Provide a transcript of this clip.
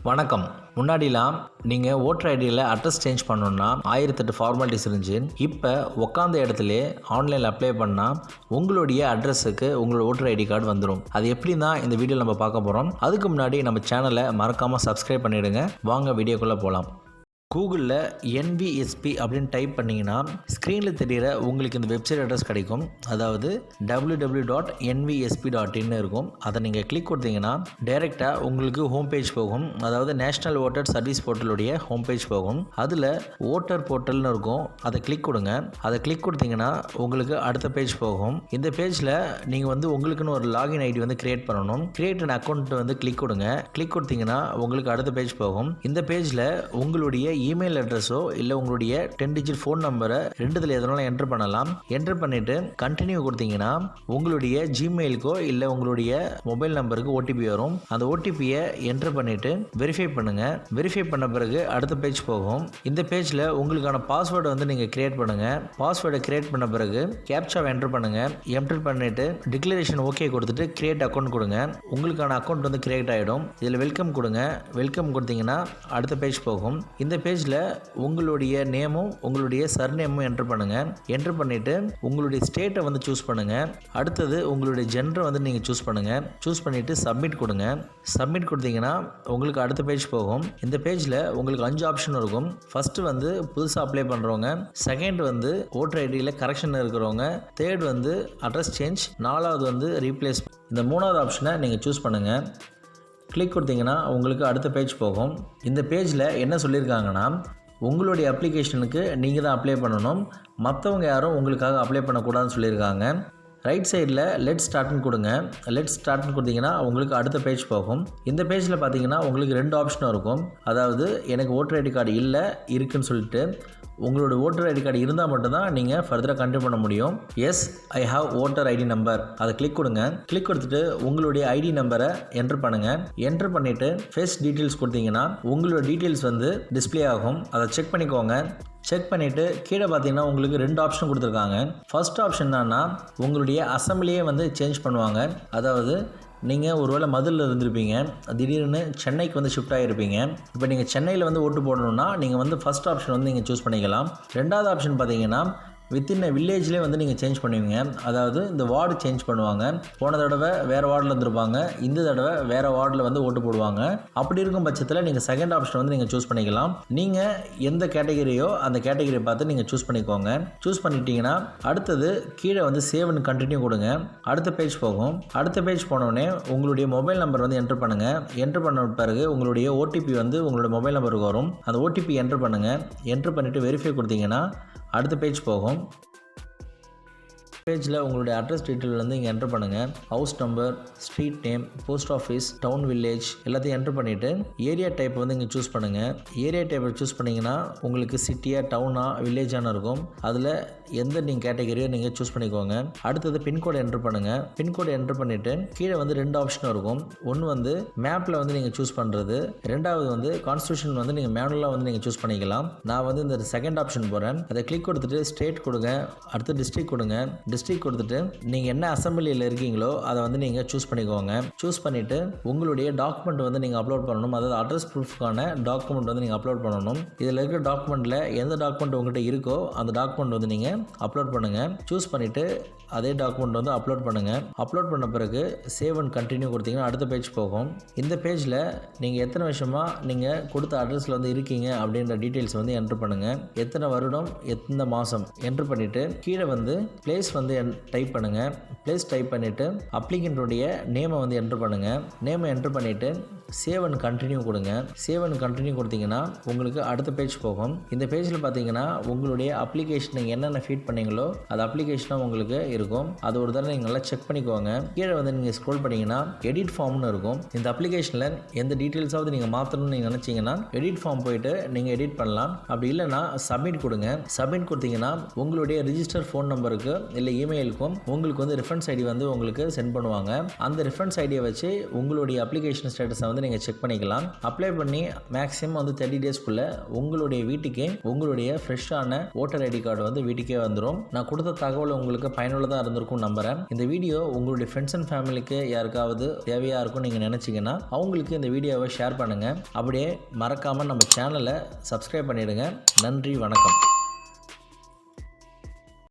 வணக்கம். முன்னாடிலாம் நீங்கள் ஓட்டர் ஐடியில் அட்ரஸ் சேஞ்ச் பண்ணணுன்னா 1008 ஃபார்மாலிட்டிஸ் இருந்துச்சு. இப்போ உட்காந்த இடத்துலே ஆன்லைனில் அப்ளை பண்ணால் உங்களுடைய அட்ரஸுக்கு உங்களோட ஓட்டர் ஐடி கார்டு வந்துடும். அது எப்படி தான் இந்த வீடியோவில் நம்ம பார்க்க போகிறோம். அதுக்கு முன்னாடி நம்ம சேனலை மறக்காமல் சப்ஸ்கிரைப் பண்ணிவிடுங்க. வாங்க வீடியோக்குள்ளே போகலாம். கூகுளில் என்விஎஸ்பி அப்படின்னு டைப் பண்ணிங்கன்னா ஸ்க்ரீனில் தெரிகிற உங்களுக்கு இந்த வெப்சைட் அட்ரஸ் கிடைக்கும். அதாவது www.nvsp.in இருக்கும். அதை நீங்கள் கிளிக் கொடுத்தீங்கன்னா டைரெக்டாக உங்களுக்கு ஹோம் பேஜ் போகும். அதாவது நேஷ்னல் ஓட்டர் சர்வீஸ் போர்ட்டலுடைய ஹோம் பேஜ் போகும். அதில் ஓட்டர் போர்ட்டல்னு இருக்கும். அதை கிளிக் கொடுங்க. அதை கிளிக் கொடுத்தீங்கன்னா உங்களுக்கு அடுத்த பேஜ் போகும். இந்த பேஜில் நீங்கள் உங்களுக்குன்னு ஒரு லாகின் ஐடி கிரியேட் பண்ணணும். கிரியேட் அன் அக்கௌண்ட் கிளிக் கொடுங்க. கிளிக் கொடுத்தீங்கன்னா உங்களுக்கு அடுத்த பேஜ் போகும். இந்த பேஜில் உங்களுடைய இமெயில் அட்ரஸோ இல்லை உங்களுடைய 10 டிஜிட் ஃபோன் நம்பரை ரெண்டுத்தில் எதனாலும் என்டர் பண்ணலாம். என்டர் பண்ணிவிட்டு கண்டினியூ கொடுத்தீங்கன்னா உங்களுடைய ஜிமெயிலுக்கோ இல்லை உங்களுடைய மொபைல் நம்பருக்கு ஓடிபி வரும். அந்த ஓடிபியை என்டர் பண்ணிவிட்டு வெரிஃபை பண்ணுங்கள். வெரிஃபை பண்ண பிறகு அடுத்த பேஜ் போகும். இந்த பேஜில் உங்களுக்கான பாஸ்வேர்டை நீங்கள் கிரியேட் பண்ணுங்கள். பாஸ்வேர்டை கிரியேட் பண்ண பிறகு கேப்சாவை என்டர் பண்ணுங்கள். என்டர் பண்ணிவிட்டு டிக்ளரேஷன் ஓகே கொடுத்துட்டு கிரியேட் அக்கௌண்ட் கொடுங்க. உங்களுக்கான அக்கௌண்ட் கிரியேட் ஆகிடும். இதில் வெல்கம் கொடுங்க. வெல்கம் கொடுத்தீங்கன்னா அடுத்த பேஜ் போகும். இந்த பேஜில் உங்களுடைய நேமும் உங்களுடைய சர்நேமும் என்டர் பண்ணுங்கள். என்டர் பண்ணிவிட்டு உங்களுடைய ஸ்டேட்டை சூஸ் பண்ணுங்கள். அடுத்தது உங்களுடைய ஜெண்டரை நீங்கள் சூஸ் பண்ணுங்கள். சூஸ் பண்ணிவிட்டு சப்மிட் கொடுங்க. சப்மிட் கொடுத்தீங்கன்னா உங்களுக்கு அடுத்த பேஜ் போகும். இந்த பேஜில் உங்களுக்கு 5 ஆப்ஷன் இருக்கும். ஃபஸ்ட்டு புதுசாக அப்ளை பண்ணுறவங்க, செகண்ட் ஓட்டர் ஐடியில் கரெக்ஷன் இருக்கிறவங்க, தேர்ட் அட்ரஸ் சேஞ்ச், 4வது ரீப்ளேஸ். இந்த 3வது ஆப்ஷனை நீங்கள் சூஸ் பண்ணுங்கள். கிளிக் கொடுத்தீங்கன்னா உங்களுக்கு அடுத்த பேஜ் போகும். இந்த பேஜில் என்ன சொல்லியிருக்காங்கன்னா உங்களுடைய அப்ளிகேஷனுக்கு நீங்கள் தான் அப்ளை பண்ணணும், மற்றவங்க யாரும் உங்களுக்காக அப்ளை பண்ணக்கூடாதுன்னு சொல்லியிருக்காங்க. ரைட் சைடில் லெட் ஸ்டார்ட்னு கொடுங்க. லெட் ஸ்டார்ட்னு கொடுத்தீங்கன்னா உங்களுக்கு அடுத்த பேஜ் போகும். இந்த பேஜில் பார்த்தீங்கன்னா உங்களுக்கு 2 ஆப்ஷனும் இருக்கும். அதாவது எனக்கு ஓட்டர் ஐடி கார்டு இல்லை இருக்குன்னு சொல்லிட்டு உங்களோட ஓட்டர் ஐடி கார்டு இருந்தால் மட்டும்தான் நீங்கள் ஃபர்தராக கண்டினியூ பண்ண முடியும். Yes I have voter ID number, அதை கிளிக் கொடுங்க. கிளிக் கொடுத்துட்டு உங்களுடைய ஐடி நம்பரை என்டர் பண்ணுங்கள். என்டர் பண்ணிவிட்டு ஃபேஸ் டீட்டெயில்ஸ் கொடுத்தீங்கன்னா உங்களோட டீட்டெயில்ஸ் டிஸ்ப்ளே ஆகும். அதை செக் பண்ணிக்கோங்க. செக் பண்ணிவிட்டு கீழே பார்த்தீங்கன்னா உங்களுக்கு 2 ஆப்ஷன் கொடுத்துருக்காங்க. ஃபர்ஸ்ட் ஆப்ஷன் என்னன்னா உங்களுடைய அசம்பிளியே சேஞ்ச் பண்ணுவாங்க. அதாவது நீங்கள் ஒருவேளை மதுரில் இருந்திருப்பீங்க, திடீர்னு சென்னைக்கு ஷிஃப்ட் ஆகிருப்பீங்க. இப்போ நீங்கள் சென்னையில் ஓட்டு போடணுன்னா நீங்கள் ஃபர்ஸ்ட் ஆப்ஷன் நீங்கள் சூஸ் பண்ணிக்கலாம். 2வது ஆப்ஷன் பார்த்தீங்கன்னா வித்தின் வில்லேஜ்லேயே நீங்கள் சேஞ்ச் பண்ணுவீங்க. அதாவது இந்த வார்டு சேஞ்ச் பண்ணுவாங்க. போன தடவை வேறு வார்டில் இருந்திருப்பாங்க, இந்த தடவை வேறு வார்டில் ஓட்டு போடுவாங்க. அப்படி இருக்கும் பட்சத்தில் நீங்கள் செகண்ட் ஆப்ஷன் நீங்கள் சூஸ் பண்ணிக்கலாம். நீங்கள் எந்த கேட்டகரியோ அந்த கேட்டகரியை பார்த்து நீங்கள் சூஸ் பண்ணிக்கோங்க. சூஸ் பண்ணிட்டீங்கன்னா அடுத்தது கீழே சேவ் அண்ட் கண்டினியூ கொடுங்க. அடுத்த பேஜ் போகும். அடுத்த பேஜ் போனோடனே உங்களுடைய மொபைல் நம்பர் என்டர் பண்ணுங்கள். என்டர் பண்ண பிறகு உங்களுடைய ஓடிபி உங்களுடைய மொபைல் நம்பருக்கு வரும். அந்த ஓடிபி என்டர் பண்ணுங்கள். என்டர் பண்ணிவிட்டு வெரிஃபை கொடுத்தீங்கன்னா அடுத்த பேஜ் போகும். பேஜில் உங்களுடைய அட்ரஸ் டீட்டெயில் இங்கே என்டர் பண்ணுங்கள். House number, street name, post office, town, village எல்லாத்தையும் என்டர் பண்ணிவிட்டு ஏரியா டைப் இங்கே சூஸ் பண்ணுங்கள். ஏரியா டைப்பை சூஸ் பண்ணிங்கன்னா உங்களுக்கு சிட்டியா, டவுனா, வில்லேஜான இருக்கும். அதில் எந்த நீங்கள் கேட்டகரியோ நீங்கள் சூஸ் பண்ணிக்கோங்க. அடுத்தது பின்கோடு என்டர் பண்ணுங்கள். பின்கோடு என்டர் பண்ணிவிட்டு கீழே 2 ஆப்ஷன் இருக்கும். ஒன்று மேப்பில் நீங்கள் சூஸ் பண்ணுறது, 2வது கான்ஸ்டியூஷன் நீங்கள் மேனுவலாக நீங்கள் சூஸ் பண்ணிக்கலாம். நான் இந்த செகண்ட் ஆப்ஷன் போகிறேன். அதை கிளிக் கொடுத்துட்டு ஸ்டேட் கொடுங்க. அடுத்து டிஸ்ட்ரிக்ட் கொடுங்க. டிஸ்ட்ரிக்ட் கொடுத்துட்டு நீங்கள் என்ன அசம்பிளியில் இருக்கீங்களோ அதை நீங்கள் சூஸ் பண்ணிக்கோங்க. சூஸ் பண்ணிவிட்டு உங்களுடைய டாக்குமெண்ட் நீங்கள் அப்லோட் பண்ணணும். அதாவது அட்ரஸ் ப்ரூஃப்கான டாக்குமெண்ட் நீங்கள் அப்லோட் பண்ணணும். இதில் இருக்கிற டாக்குமெண்ட்டில் எந்த டாக்குமெண்ட் உங்கள்கிட்ட இருக்கோ அந்த டாக்குமெண்ட் நீங்கள் அப்லோட் பண்ணுங்கள். சூஸ் பண்ணிவிட்டு அதே டாக்குமெண்ட் அப்லோட் பண்ணுங்கள். அப்லோட் பண்ண பிறகு சேவ் அண்ட் கண்டினியூ கொடுத்தீங்கன்னா அடுத்த பேஜ் போகும். இந்த பேஜில் நீங்கள் எத்தனை வருஷமாக நீங்கள் கொடுத்த அட்ரஸில் இருக்கீங்க அப்படின்ற டீட்டெயில்ஸ் என்டர் பண்ணுங்கள். எத்தனை வருடம், எத்தனை மாதம் என்டர் பண்ணிவிட்டு கீழே பிளேஸ் டைப் பண்ணுங்கள். பிளேஸ் டைப் பண்ணிவிட்டு அப்ளிகண்ட்டுடைய நேமை என்டர் பண்ணுங்கள். நேமை என்டர் பண்ணிவிட்டு சேவ் அண்ட் கண்டினியூ கொடுங்க. சேவ் அண்ட் கண்டினியூ கொடுத்தீங்கன்னா உங்களுக்கு அடுத்த பேஜ் போகும். இந்த பேஜில் பார்த்தீங்கன்னா உங்களுடைய அப்ளிகேஷன் நீங்கள் என்னென்ன ஃபீட் பண்ணீங்களோ அது அப்ளிகேஷனாக உங்களுக்கு இருக்கும். அது ஒரு தடவை நீங்கள் நல்லா செக் பண்ணிக்கோங்க. கீழே நீங்கள் ஸ்க்ரோல் பண்ணிங்கன்னா எடிட் ஃபார்ம்னு இருக்கும். இந்த அப்ளிகேஷனில் எந்த டீட்டெயில்ஸாவது நீங்கள் மாற்றணும்னு நீங்கள் நினச்சிங்கன்னா எடிட் ஃபார்ம் போயிட்டு நீங்கள் எடிட் பண்ணலாம். அப்படி இல்லைன்னா சப்மிட் கொடுங்க. சப்மிட் கொடுத்தீங்கன்னா உங்களுடைய ரிஜிஸ்டர் ஃபோன் நம்பருக்கு இல்லை இமெயிலுக்கும் உங்களுக்கு வந்து ரெஃபரன்ஸ் ஐடி வந்து உங்களுக்கு சென்ட் பண்ணுவாங்க. அந்த ரெஃபரன்ஸ் ஐடியை வச்சு உங்களுடைய அப்ளிகேஷன் ஸ்டேட்டஸை வந்து நீங்கள் செக் பண்ணிக்கலாம். அப்ளை பண்ணி மேக்ஸிமம் வந்து 30 டேஸ்க்குள்ளே உங்களுடைய வீட்டுக்கே உங்களுடைய ஃப்ரெஷ்ஷான ஓட்டர் ஐடி கார்டு வந்து வீட்டுக்கே வந்துடும். நான் கொடுத்த தகவல் உங்களுக்கு பயனுள்ளதாக இருந்திருக்கும் நம்புகிறேன். இந்த வீடியோ உங்களுடைய ஃப்ரெண்ட்ஸ் அண்ட் ஃபேமிலிக்கு யாருக்காவது தேவையாக இருக்கும் நீங்கள் நினச்சிங்கன்னா அவங்களுக்கு இந்த வீடியோவை ஷேர் பண்ணுங்கள். அப்படியே மறக்காமல் நம்ம சேனலை சப்ஸ்கிரைப் பண்ணிவிடுங்க. நன்றி, வணக்கம்.